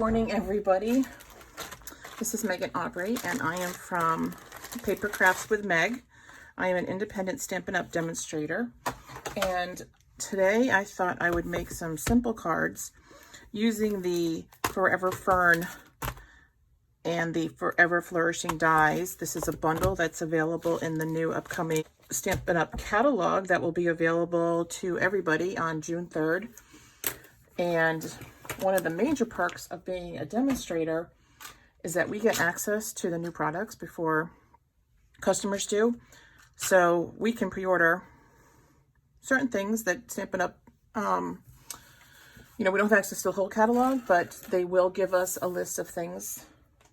morning, everybody. This is Megan Aubrey, and I am from Paper Crafts with Meg. I am an independent Stampin' Up! Demonstrator, and today I thought I would make some simple cards using the Forever Fern and the Forever Flourishing dies. This is a bundle that's available in the new upcoming Stampin' Up! Catalog that will be available to everybody on June 3rd. And one of the major perks of being a demonstrator is that we get access to the new products before customers do. So we can pre-order certain things that Stampin' Up! We don't have access to the whole catalog, but they will give us a list of things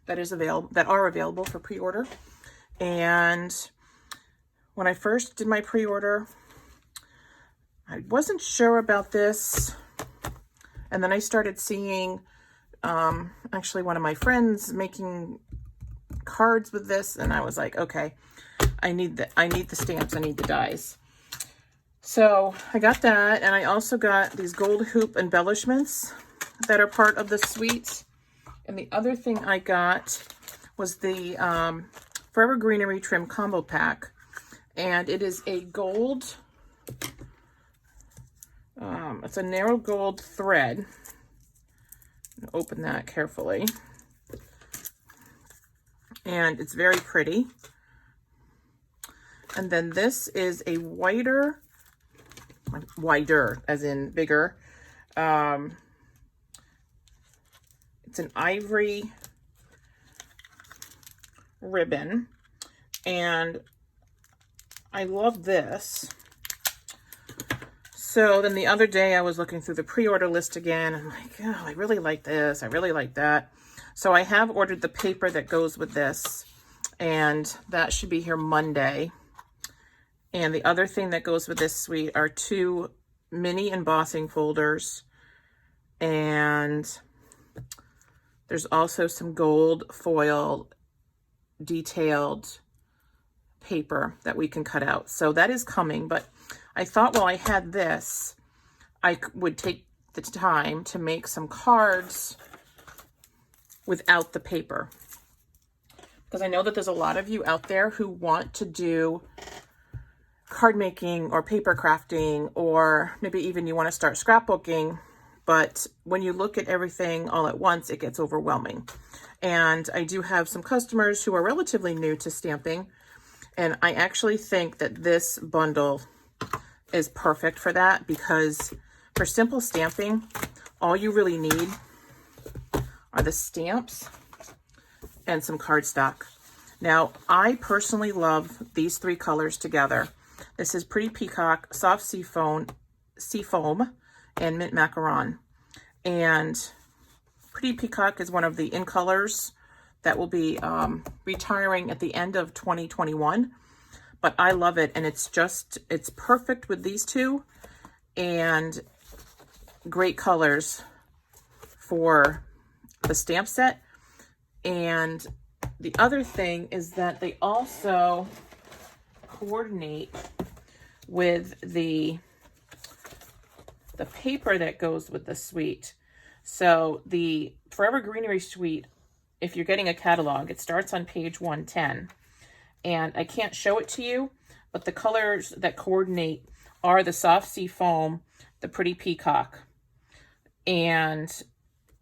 that are available for pre-order. And when I first did my pre-order, I wasn't sure about this. And then I started seeing actually one of my friends making cards with this, and I was like, okay, I need the stamps, I need the dies. So I got that, and I also got these gold hoop embellishments that are part of the suite. And the other thing I got was the Forever Greenery trim combo pack, and it is a gold. It's a narrow gold thread. Open that carefully. And it's very pretty. And then this is a wider as in bigger. It's an ivory ribbon. And I love this. So then the other day I was looking through the pre-order list again. I'm like, oh, I really like this. I really like that. So I have ordered the paper that goes with this, and that should be here Monday. And the other thing that goes with this suite are 2 mini embossing folders. And there's also some gold foil detailed paper that we can cut out. So that is coming, but I thought while I had this, I would take the time to make some cards without the paper. Because I know that there's a lot of you out there who want to do card making or paper crafting, or maybe even you want to start scrapbooking, but when you look at everything all at once, it gets overwhelming. And I do have some customers who are relatively new to stamping, and I actually think that this bundle is perfect for that, because for simple stamping, all you really need are the stamps and some cardstock. Now, I personally love these 3 colors together. This is Pretty Peacock, Soft Sea Foam, and Mint Macaron. And Pretty Peacock is one of the in colors that will be retiring at the end of 2021. But I love it, and it's perfect with these 2, and great colors for the stamp set. And the other thing is that they also coordinate with the paper that goes with the suite. So the Forever Greenery suite, if you're getting a catalog, it starts on page 110. And I can't show it to you, but the colors that coordinate are the Soft Sea Foam, the Pretty Peacock, and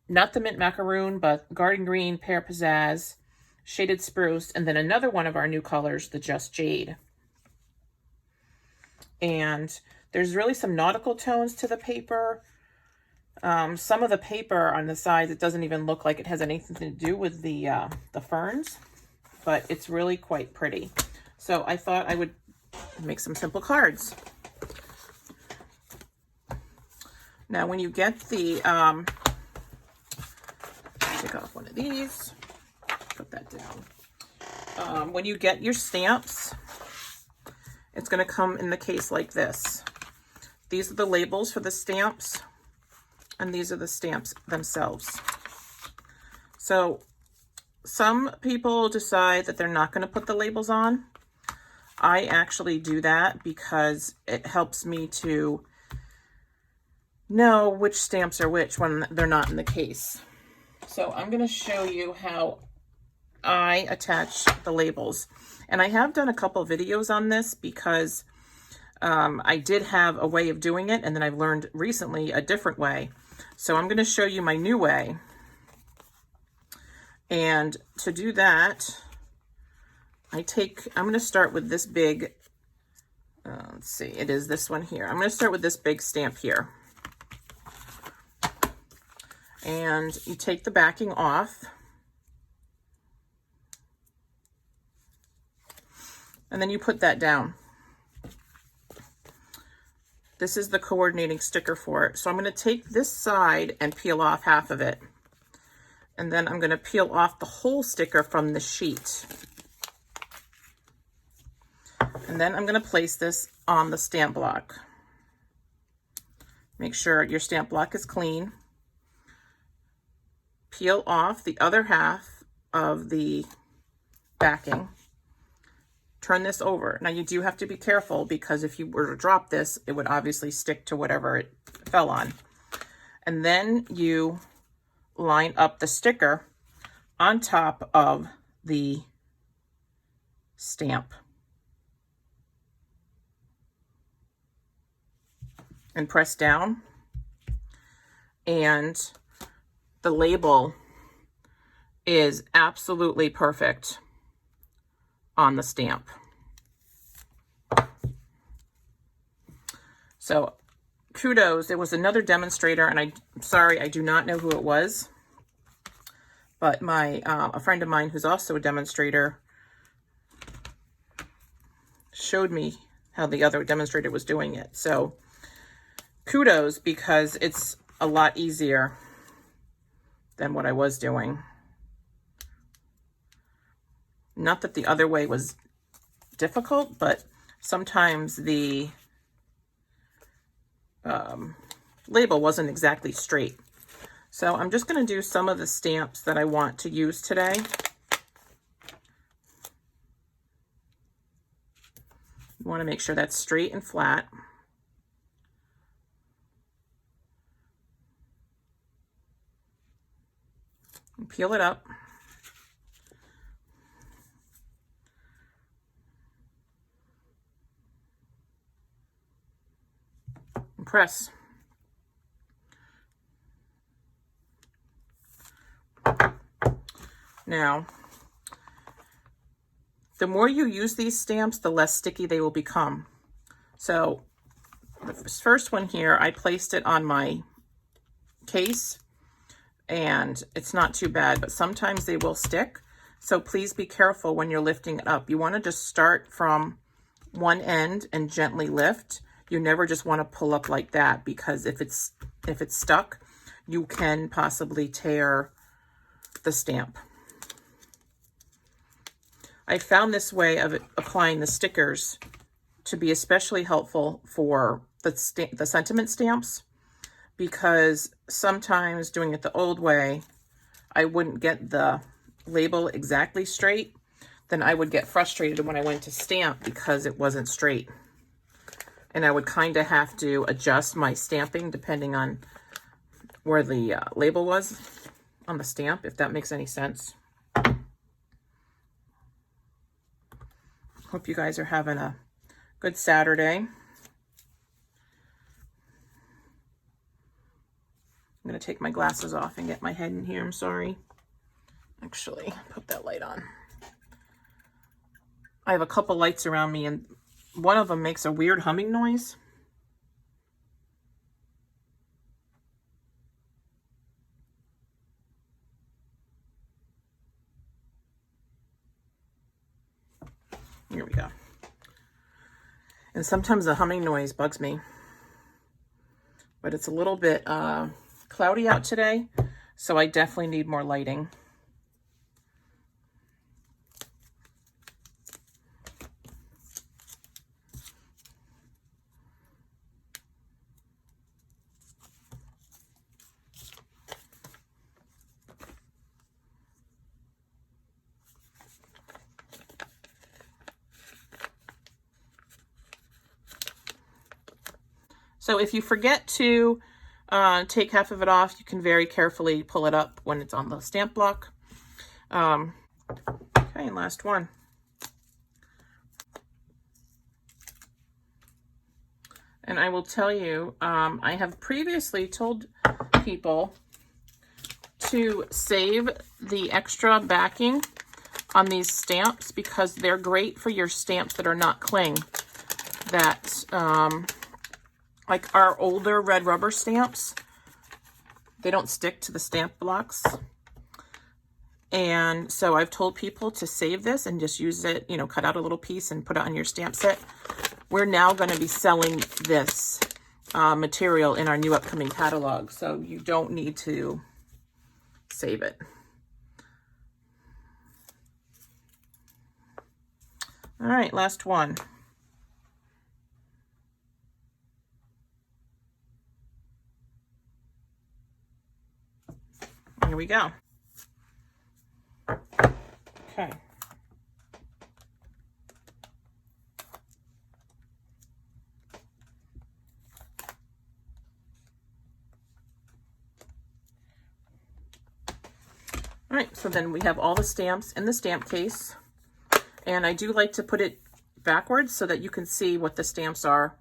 not the Mint Macaroon, but Garden Green, Pear Pizazz, Shaded Spruce, and then another one of our new colors, the Just Jade. And there's really some nautical tones to the paper. Some of the paper on the sides, it doesn't even look like it has anything to do with the ferns, but it's really quite pretty. So I thought I would make some simple cards. Now, when you get the, take off one of these, put that down. When you get your stamps, it's going to come in the case like this. These are the labels for the stamps, and these are the stamps themselves. So some people decide that they're not going to put the labels on. I actually do that because it helps me to know which stamps are which when they're not in the case. So I'm going to show you how I attach the labels. And I have done a couple videos on this because I did have a way of doing it, and then I've learned recently a different way. So I'm going to show you my new way. And to do that, I'm going to start with this big, let's see, it is this one here. I'm going to start with this big stamp here. And you take the backing off. And then you put that down. This is the coordinating sticker for it. So I'm going to take this side and peel off half of it. And then I'm going to peel off the whole sticker from the sheet. And then I'm going to place this on the stamp block. Make sure your stamp block is clean. Peel off the other half of the backing. Turn this over. Now you do have to be careful because if you were to drop this, it would obviously stick to whatever it fell on. And then you line up the sticker on top of the stamp. And press down. And the label is absolutely perfect on the stamp. So kudos, there was another demonstrator, and I'm sorry, I do not know who it was, but a friend of mine who's also a demonstrator showed me how the other demonstrator was doing it. So kudos, because it's a lot easier than what I was doing. Not that the other way was difficult, but sometimes the label wasn't exactly straight. So I'm just going to do some of the stamps that I want to use today. You want to make sure that's straight and flat. And peel it up. And press. Now, the more you use these stamps, the less sticky they will become. So the first one here, I placed it on my case, and it's not too bad, but sometimes they will stick. So please be careful when you're lifting it up. You want to just start from one end and gently lift. You never just want to pull up like that, because if it's stuck, you can possibly tear the stamp. I found this way of applying the stickers to be especially helpful for the sentiment stamps, because sometimes doing it the old way, I wouldn't get the label exactly straight. Then I would get frustrated when I went to stamp because it wasn't straight. And I would kind of have to adjust my stamping depending on where the label was on the stamp, if that makes any sense. Hope you guys are having a good Saturday. I'm going to take my glasses off and get my head in here. I'm sorry. Actually, put that light on. I have a couple lights around me, and one of them makes a weird humming noise. Here we go. And sometimes the humming noise bugs me. But it's a little bit cloudy out today, so I definitely need more lighting. So if you forget to take half of it off, you can very carefully pull it up when it's on the stamp block. Okay, and last one. And I will tell you, I have previously told people to save the extra backing on these stamps because they're great for your stamps that are not cling. That, like our older red rubber stamps, they don't stick to the stamp blocks. And so I've told people to save this and just use it, you know, cut out a little piece and put it on your stamp set. We're now going to be selling this material in our new upcoming catalog, so you don't need to save it. All right, last one. Here we go. Okay. All right, so then we have all the stamps in the stamp case, and I do like to put it backwards so that you can see what the stamps are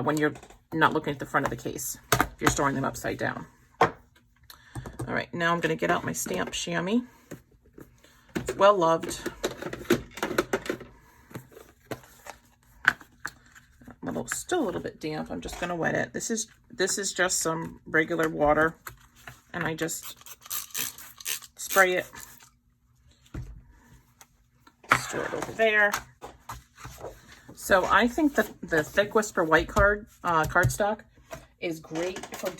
when you're not looking at the front of the case, if you're storing them upside down. All right, now I'm going to get out my stamp chamois. It's well loved. Still a little bit damp. I'm just going to wet it. This is just some regular water, and I just spray it. Store it over there. So I think the Thick Whisper White cardstock is great for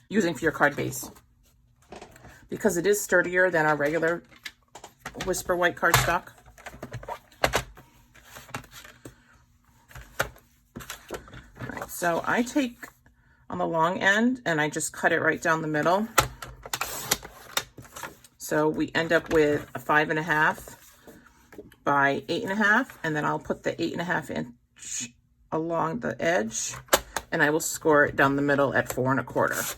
using for your card base, because it is sturdier than our regular Whisper White cardstock. All right, so I take on the long end and I just cut it right down the middle. So we end up with a 5.5 by 8.5, and then I'll put the 8.5 inch along the edge, and I will score it down the middle at 4.25.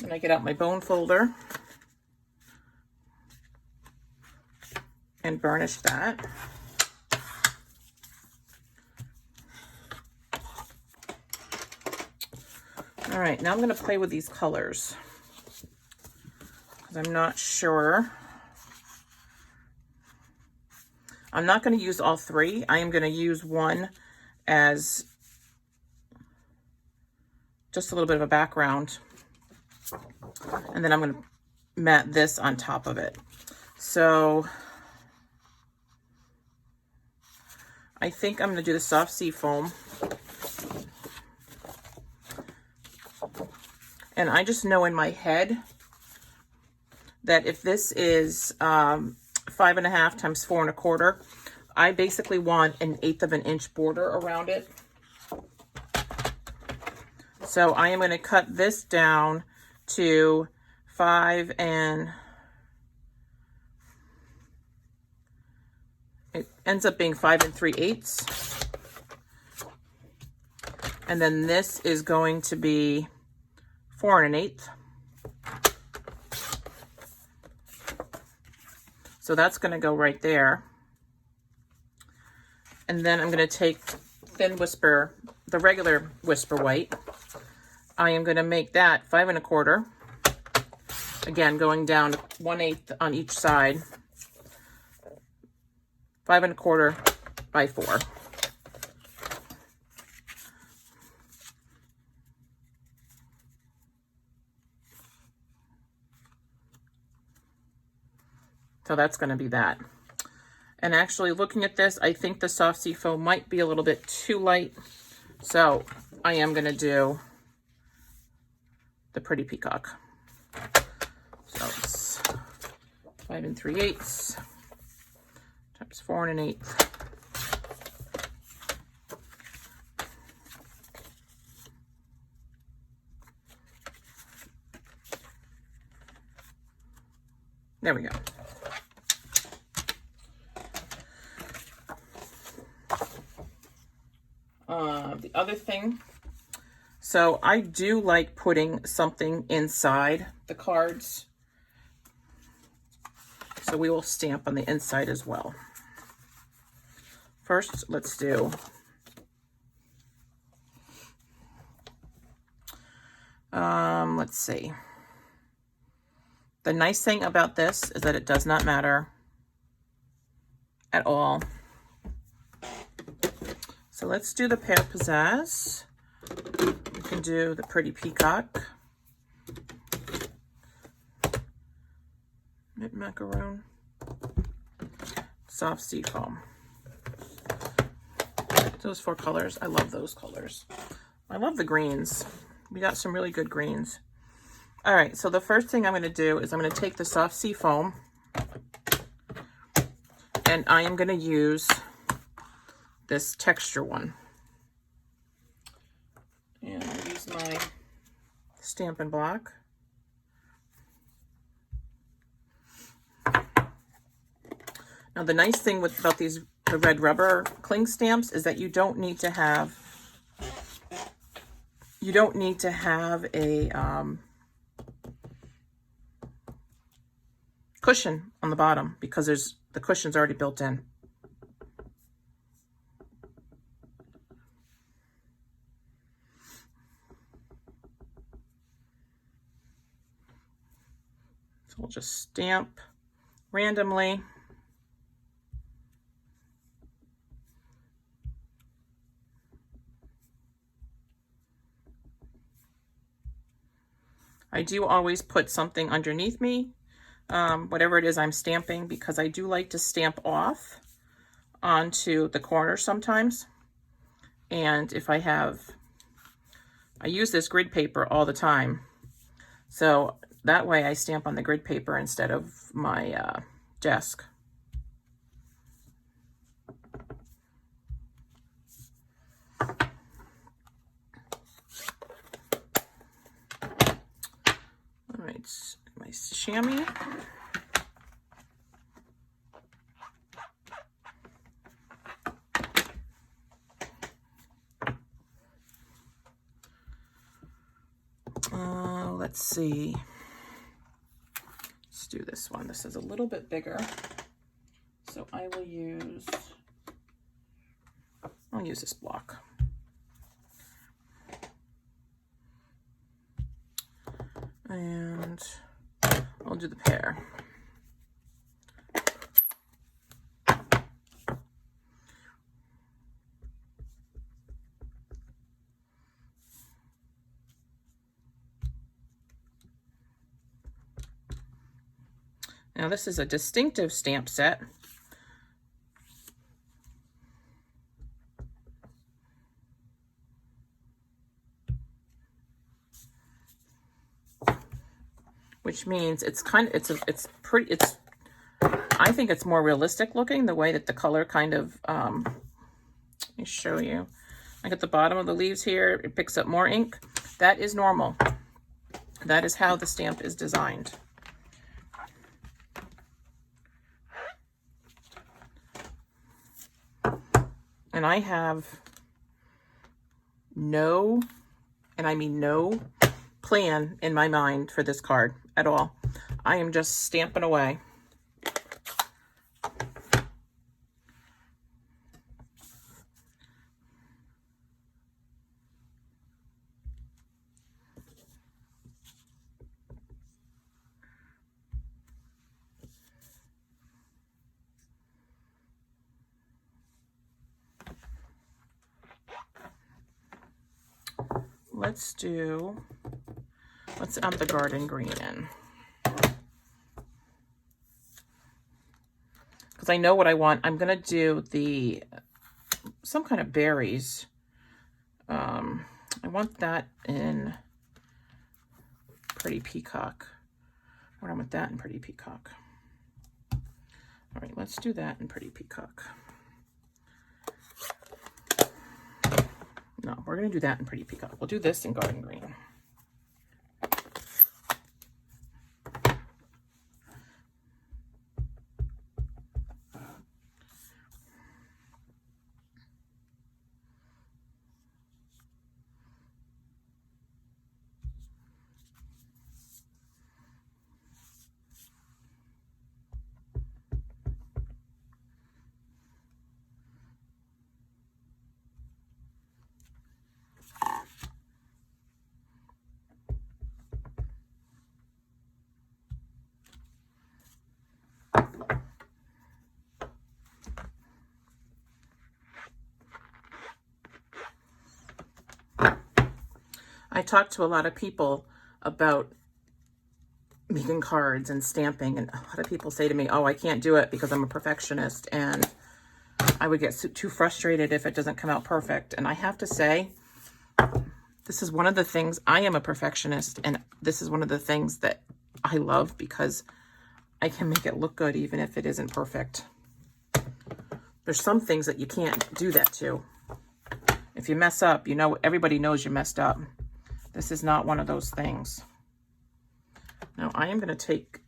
Then I get out my bone folder and burnish that. All right, now I'm going to play with these colors because I'm not sure. I'm not going to use all three. I am going to use one as just a little bit of a background, and then I'm going to mat this on top of it. So I think I'm going to do the soft sea foam. And I just know in my head that if this is 5.5 times 4.25, I basically want 1/8 of an inch border around it. So I am going to cut this down to 5 and it ends up being 5 3/8. And then this is going to be 4 1/8. So that's going to go right there. And then I'm going to take Thin Whisper, the regular Whisper White. I am going to make that 5 1/4. Again, going down 1/8 on each side. 5 1/4 by 4. So that's going to be that. And actually looking at this, I think the soft sea foam might be a little bit too light. So I am going to do the Pretty Peacock. So it's 5 3/8 times 4 1/8. There we go. The other thing, so I do like putting something inside the cards. So we will stamp on the inside as well. First, let's do let's see. The nice thing about this is that it does not matter at all. So let's do the Pear Pizazz. We can do the pretty Peacock. Macaron. Soft seed foam. Those 4 colors. I love those colors. I love the greens. We got some really good greens. All right, so the first thing I'm going to do is I'm going to take the soft sea foam and I am going to use this texture one. And I'll use my Stampin' Block. Now the nice thing about the red rubber cling stamps is that you don't need to have a cushion on the bottom because the cushion's already built in. So we'll just stamp randomly. I do always put something underneath me, whatever it is I'm stamping, because I do like to stamp off onto the corner sometimes. And if I use this grid paper all the time. So that way I stamp on the grid paper instead of my desk. All right, my chamois. Let's see. Let's do this one. This is a little bit bigger. So I'll use this block. And I'll do the pear. Now this is a distinctive stamp set. Which means I think it's more realistic looking, the way that the color kind of, let me show you. Like at the bottom of the leaves here, it picks up more ink. That is normal. That is how the stamp is designed. And I have no, and I mean no, plan in my mind for this card at all. I am just stamping away. Let's add the garden green in. Because I know what I want. I'm going to do some kind of berries. I want that in Pretty Peacock. I want that in Pretty Peacock. All right, let's do that in Pretty Peacock. No, we're going to do that in Pretty Peacock. We'll do this in Garden Green. talk to a lot of people about making cards and stamping, and a lot of people say to me, oh, I can't do it because I'm a perfectionist, and I would get too frustrated if it doesn't come out perfect. And I have to say, this is one of the things, I am a perfectionist, and this is one of the things that I love because I can make it look good even if it isn't perfect. There's some things that you can't do that to. If you mess up, you know, everybody knows you messed up. This is not one of those things. Now I am going to take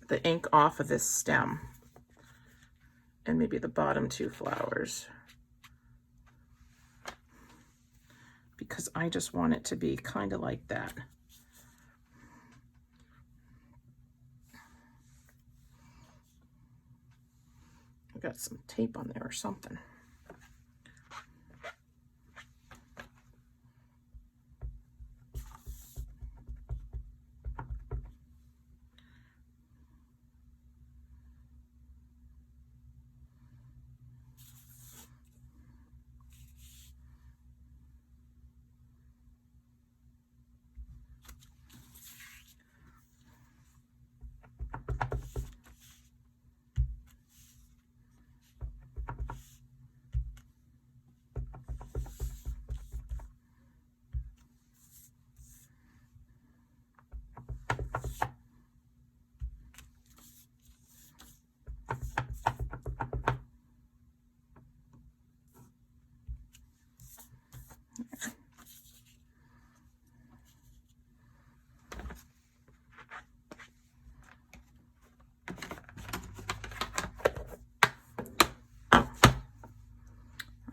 the ink off of this stem and maybe the bottom two flowers, because I just want it to be kind of like that. I've got some tape on there or something.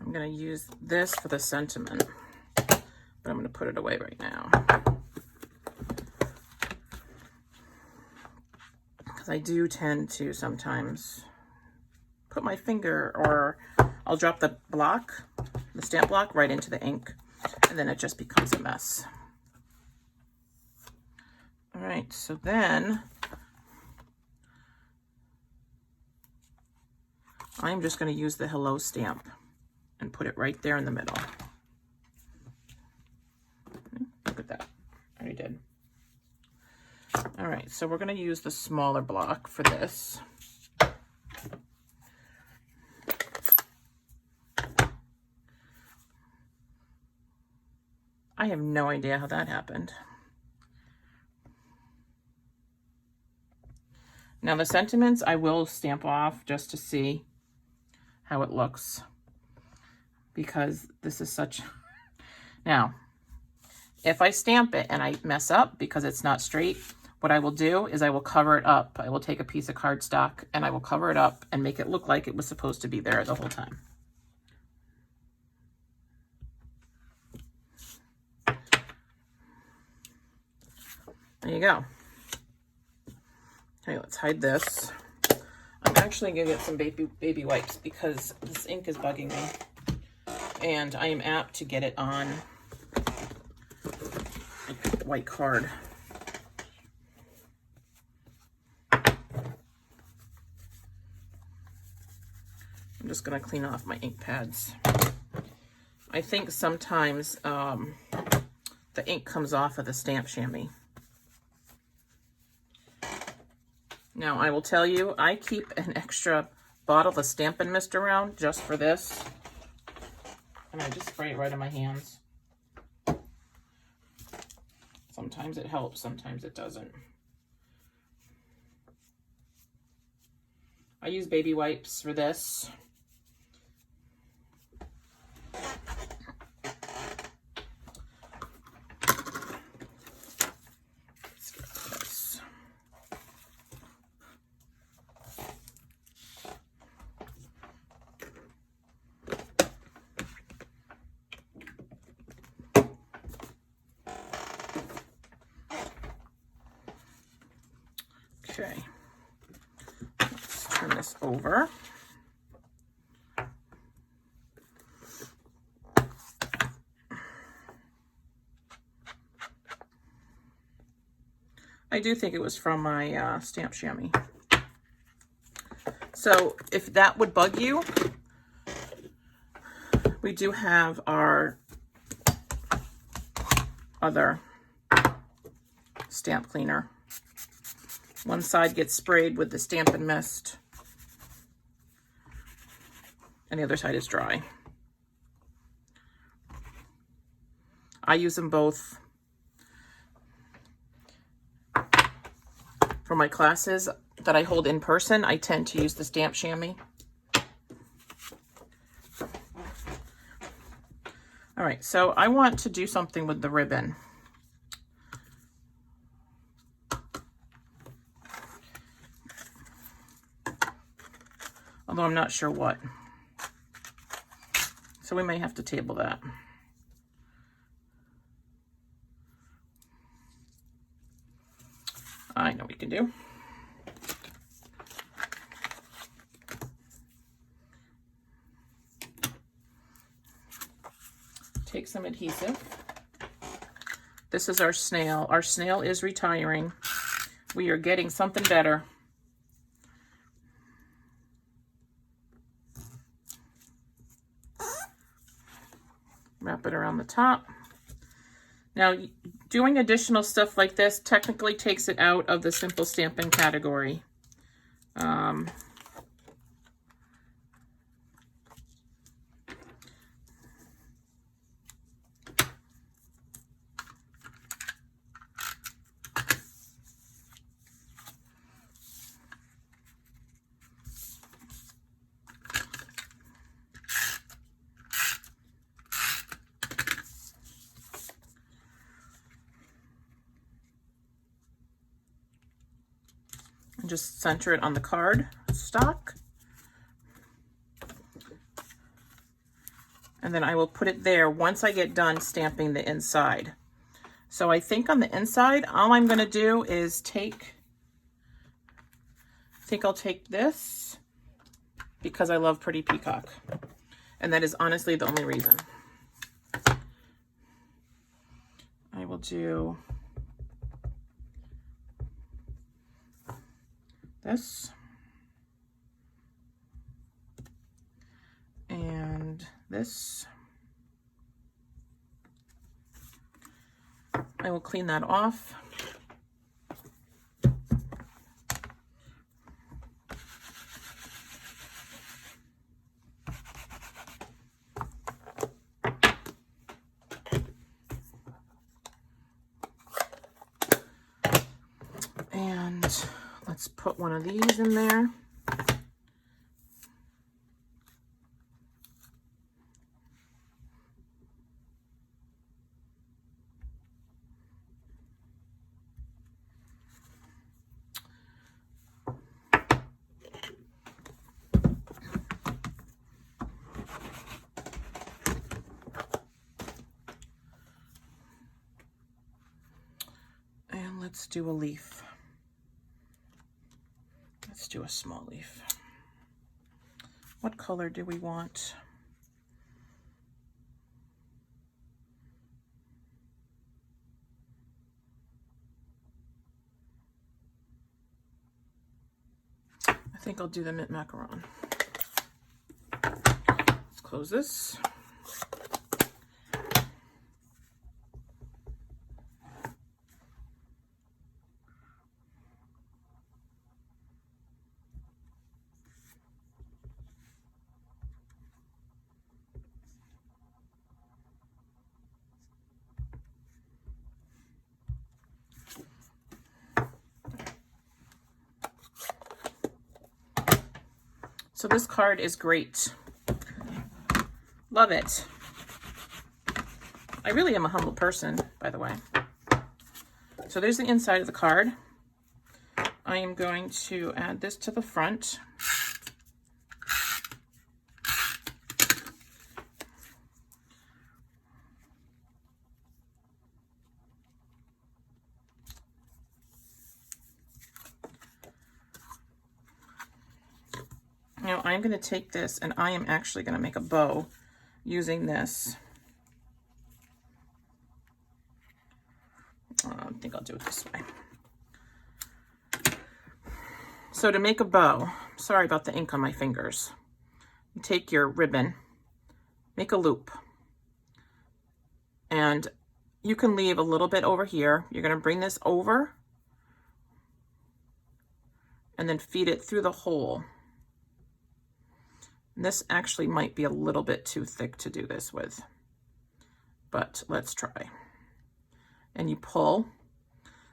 I'm going to use this for the sentiment, but I'm going to put it away right now, because I do tend to sometimes put my finger, or I'll drop the block, the stamp block, right into the ink, and then it just becomes a mess. All right, so then I'm just going to use the hello stamp and put it right there in the middle. Look at that, I already did. All right, so we're going to use the smaller block for this. I have no idea how that happened. Now the sentiments I will stamp off just to see how it looks, because this is such... Now, if I stamp it and I mess up because it's not straight, what I will do is I will cover it up. I will take a piece of cardstock and I will cover it up and make it look like it was supposed to be there the whole time. There you go. Okay, let's hide this. I'm actually gonna get some baby wipes because this ink is bugging me, and I am apt to get it on white card. I'm just gonna clean off my ink pads. I think sometimes the ink comes off of the stamp chamois. Now, I will tell you, I keep an extra bottle of Stampin' Mist around just for this. And I just spray it right on my hands. Sometimes it helps, sometimes it doesn't. I use baby wipes for this. Okay, let's turn this over. I do think it was from my stamp chamois. So if that would bug you, we do have our other stamp cleaner. One side gets sprayed with the Stampin' Mist, and the other side is dry. I use them both for my classes that I hold in person. I tend to use the stamp chamois. All right, so I want to do something with the ribbon. Although I'm not sure what. So we may have to table that. I know what we can do. Take some adhesive. This is our snail. Our snail is retiring. We are getting something better. Wrap it around the top. Now, doing additional stuff like this technically takes it out of the simple stamping category. And just center it on the card stock. And then I will put it there once I get done stamping the inside. So I think on the inside, all I'm going to do is I'll take this because I love Pretty Peacock. And that is honestly the only reason. I will do this and this. I will clean that off. And let's put one of these in there. And let's do a leaf. Let's do a small leaf. What color do we want? I think I'll do the mint macaron. Let's close this. So this card is great. Love it. I really am a humble person, by the way. So there's the inside of the card. I am going to add this to the front. Now I'm going to take this and I am actually going to make a bow using this. I think I'll do it this way. So to make a bow, sorry about the ink on my fingers. You take your ribbon, make a loop, and you can leave a little bit over here. You're going to bring this over and then feed it through the hole. And this actually might be a little bit too thick to do this with, but let's try. And you pull,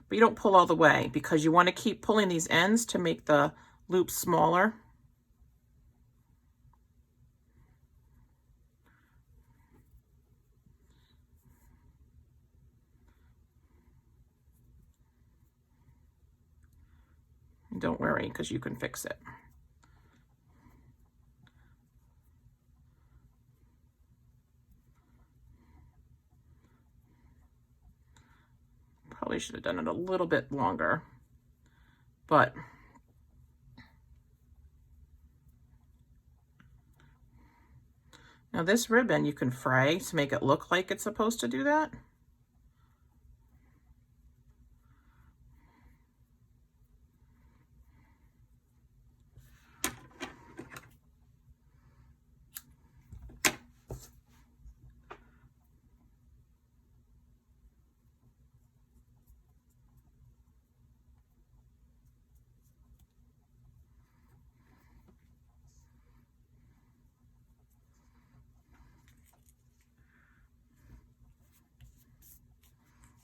but you don't pull all the way because you want to keep pulling these ends to make the loop smaller. Don't worry, because you can fix it. Probably should have done it a little bit longer, but now this ribbon you can fray to make it look like it's supposed to do that.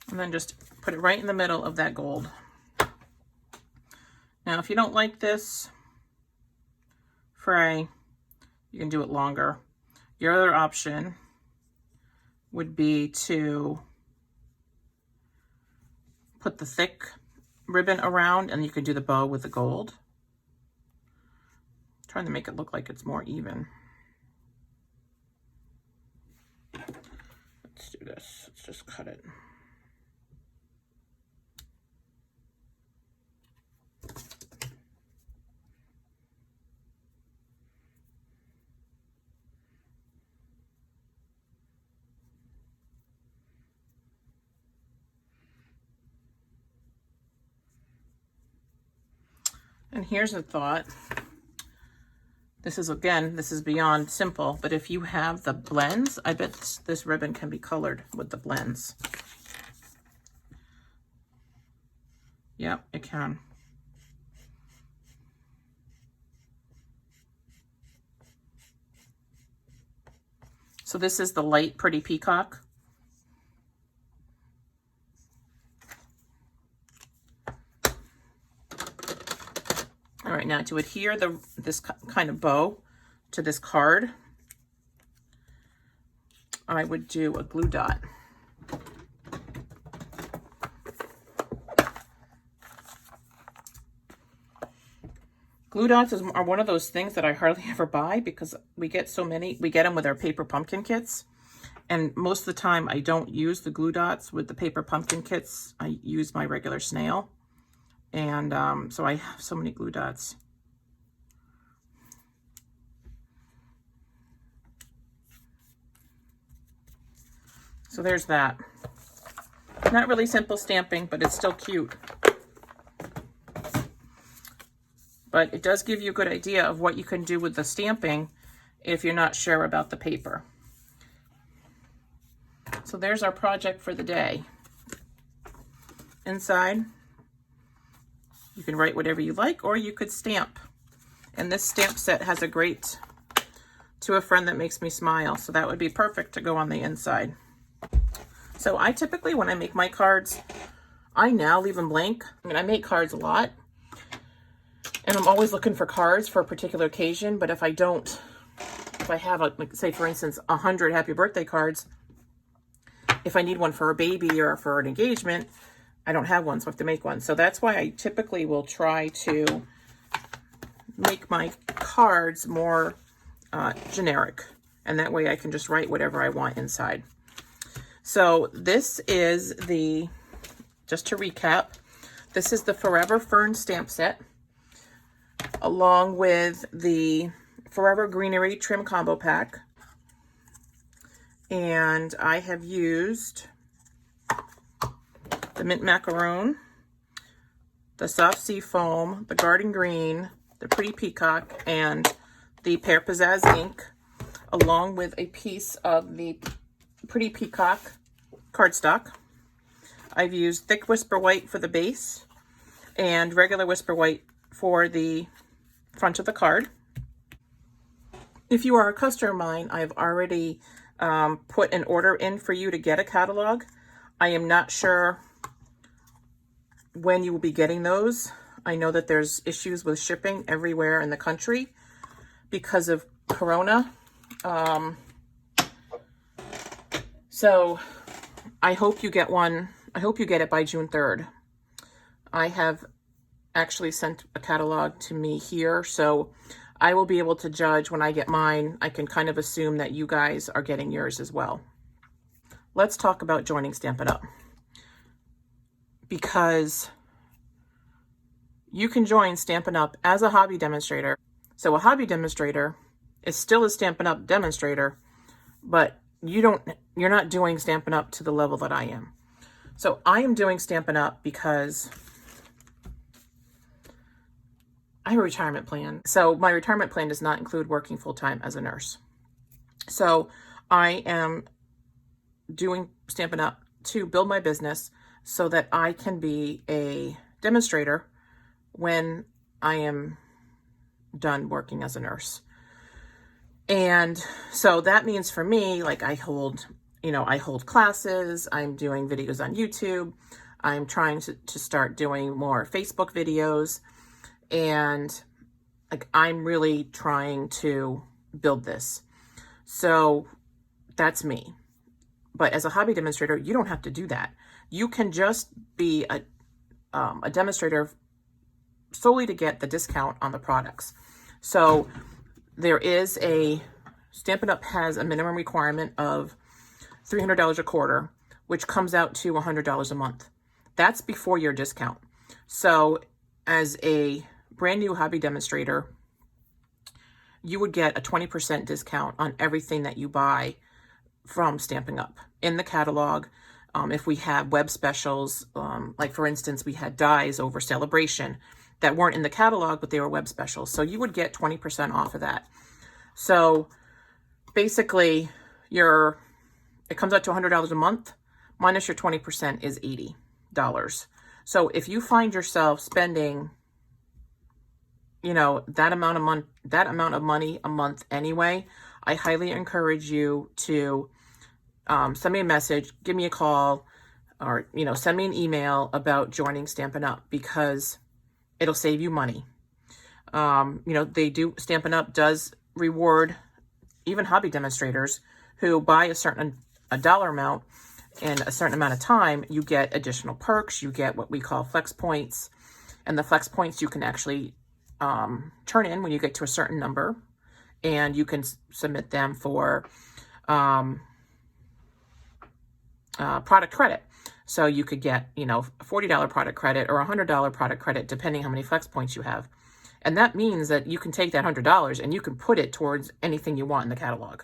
And then just put it right in the middle of that gold. Now, if you don't like this fray, you can do it longer. Your other option would be to put the thick ribbon around, and you can do the bow with the gold. I'm trying to make it look like it's more even. Let's do this. Let's just cut it. And here's a thought. This is, again, this is beyond simple, but if you have the blends, I bet this ribbon can be colored with the blends. Yep, it can. So this is the light Pretty Peacock. All right, now to adhere this kind of bow to this card, I would do a glue dot. Glue dots are one of those things that I hardly ever buy because we get so many. We get them with our paper pumpkin kits. And most of the time I don't use the glue dots with the paper pumpkin kits. I use my regular snail. And so I have so many glue dots. So there's that. Not really simple stamping, but it's still cute. But it does give you a good idea of what you can do with the stamping if you're not sure about the paper. So there's our project for the day. Inside, you can write whatever you like, or you could stamp. And this stamp set has a great "To a Friend That Makes Me Smile," so that would be perfect to go on the inside. So I typically, when I make my cards, I now leave them blank. I mean, I make cards a lot, and I'm always looking for cards for a particular occasion, but if I don't, if I have, like, say, for instance, 100 happy birthday cards, if I need one for a baby or for an engagement, I don't have one, so I have to make one. So that's why I typically will try to make my cards more generic. And that way I can just write whatever I want inside. So this is the, just to recap, this is the Forever Fern Stamp Set, along with the Forever Greenery Trim Combo Pack. And I have used the Mint Macaron, the Soft Sea Foam, the Garden Green, the Pretty Peacock, and the Pear Pizazz ink, along with a piece of the Pretty Peacock cardstock. I've used thick Whisper White for the base and regular Whisper White for the front of the card. If you are a customer of mine, I've already put an order in for you to get a catalog. I am not sure when you will be getting those. I know that there's issues with shipping everywhere in the country because of Corona. So I hope you get one. I hope you get it by June 3rd. I have actually sent a catalog to me here, so I will be able to judge when I get mine. I can kind of assume that you guys are getting yours as well. Let's talk about joining Stampin' Up, because you can join Stampin' Up as a hobby demonstrator. So a hobby demonstrator is still a Stampin' Up demonstrator, but you're not doing Stampin' Up to the level that I am. So I am doing Stampin' Up because I have a retirement plan. So my retirement plan does not include working full-time as a nurse. So I am doing Stampin' Up to build my business so that I can be a demonstrator when I am done working as a nurse. And so that means for me, like I hold classes, I'm doing videos on YouTube, I'm trying to start doing more Facebook videos, and like I'm really trying to build this. So that's me. But as a hobby demonstrator, you don't have to do that. You can just be a demonstrator solely to get the discount on the products. So there is Stampin' Up has a minimum requirement of $300 a quarter, which comes out to $100 a month. That's before your discount. So as a brand new hobby demonstrator, you would get a 20% discount on everything that you buy from Stampin' Up in the catalog. If we have web specials, like for instance, we had dies over Celebration that weren't in the catalog, but they were web specials. So you would get 20% off of that. So basically it comes out to $100 a month, minus your 20% is $80. So if you find yourself spending, that amount of money a month anyway, I highly encourage you to send me a message, give me a call, or, send me an email about joining Stampin' Up, because it'll save you money. Stampin' Up does reward even hobby demonstrators who buy a dollar amount in a certain amount of time. You get additional perks. You get what we call flex points, and the flex points you can actually turn in when you get to a certain number, and you can submit them for product credit. So you could get, a $40 product credit or a $100 product credit, depending how many flex points you have. And that means that you can take that $100 and you can put it towards anything you want in the catalog.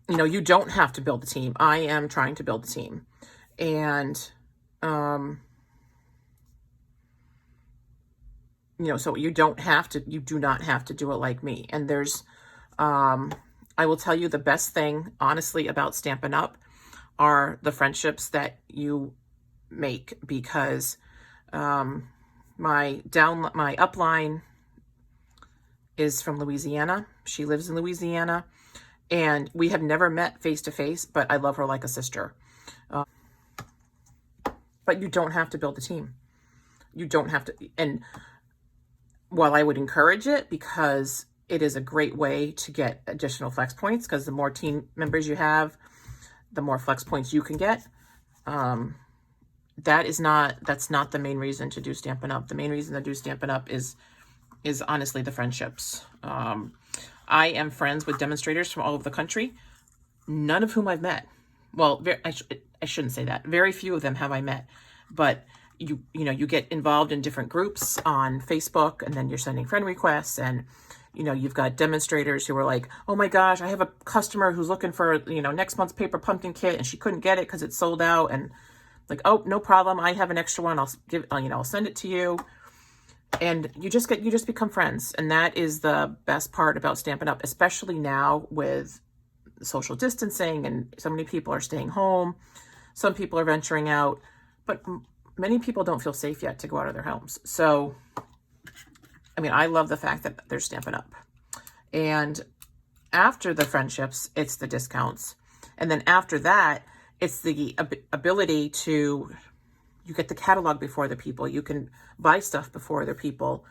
You don't have to build a team. I am trying to build a team. And, so you do not have to do it like me. And there's, I will tell you the best thing, honestly, about Stampin' Up are the friendships that you make, because my upline is from Louisiana. She lives in Louisiana, and we have never met face to face, but I love her like a sister. But you don't have to build a team. You don't have to. And while I would encourage it, because it is a great way to get additional flex points, because the more team members you have, the more flex points you can get. That's not the main reason to do Stampin' Up. The main reason to do Stampin' Up is honestly the friendships. I am friends with demonstrators from all over the country, none of whom I've met. Well, I shouldn't say that. Very few of them have I met, but you get involved in different groups on Facebook, and then you're sending friend requests, and you've got demonstrators who are like, oh my gosh, I have a customer who's looking for, next month's paper pumpkin kit, and she couldn't get it because it's sold out. And like, oh, no problem. I have an extra one. I'll send it to you. And you just become friends. And that is the best part about Stampin' Up, especially now with social distancing and so many people are staying home. Some people are venturing out, but many people don't feel safe yet to go out of their homes. So, I mean, I love the fact that they're Stampin' Up. And after the friendships, it's the discounts. And then after that, it's the ability to, you get the catalog before the people. You can buy stuff before other people.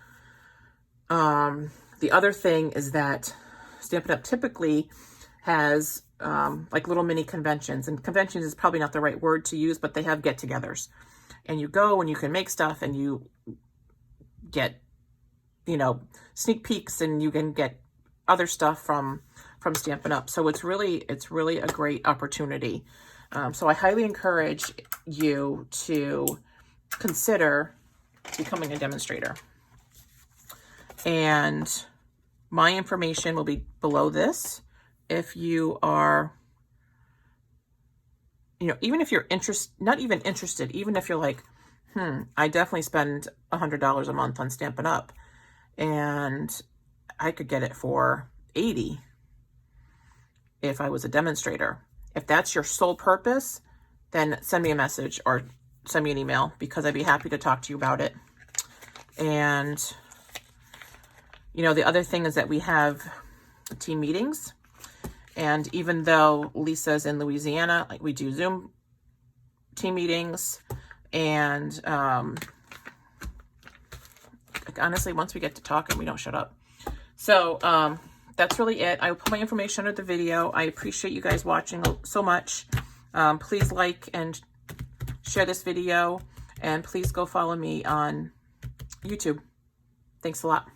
The other thing is that Stampin' Up typically has like little mini conventions, and conventions is probably not the right word to use, but they have get-togethers, and you go and you can make stuff and you get, you know, sneak peeks, and you can get other stuff from Stampin' Up. So it's really a great opportunity. So I highly encourage you to consider becoming a demonstrator. And my information will be below this. If you are, you know, even if you're not even interested, even if you're like, I definitely spend $100 a month on Stampin' Up, and I could get it for $80 if I was a demonstrator. If that's your sole purpose, then send me a message or send me an email, because I'd be happy to talk to you about it. And, you know, the other thing is that we have team meetings. And even though Lisa's in Louisiana, like, we do Zoom team meetings. And like, honestly, once we get to talking, we don't shut up. So that's really it. I will put my information under the video. I appreciate you guys watching so much. Please like and share this video. And please go follow me on YouTube. Thanks a lot.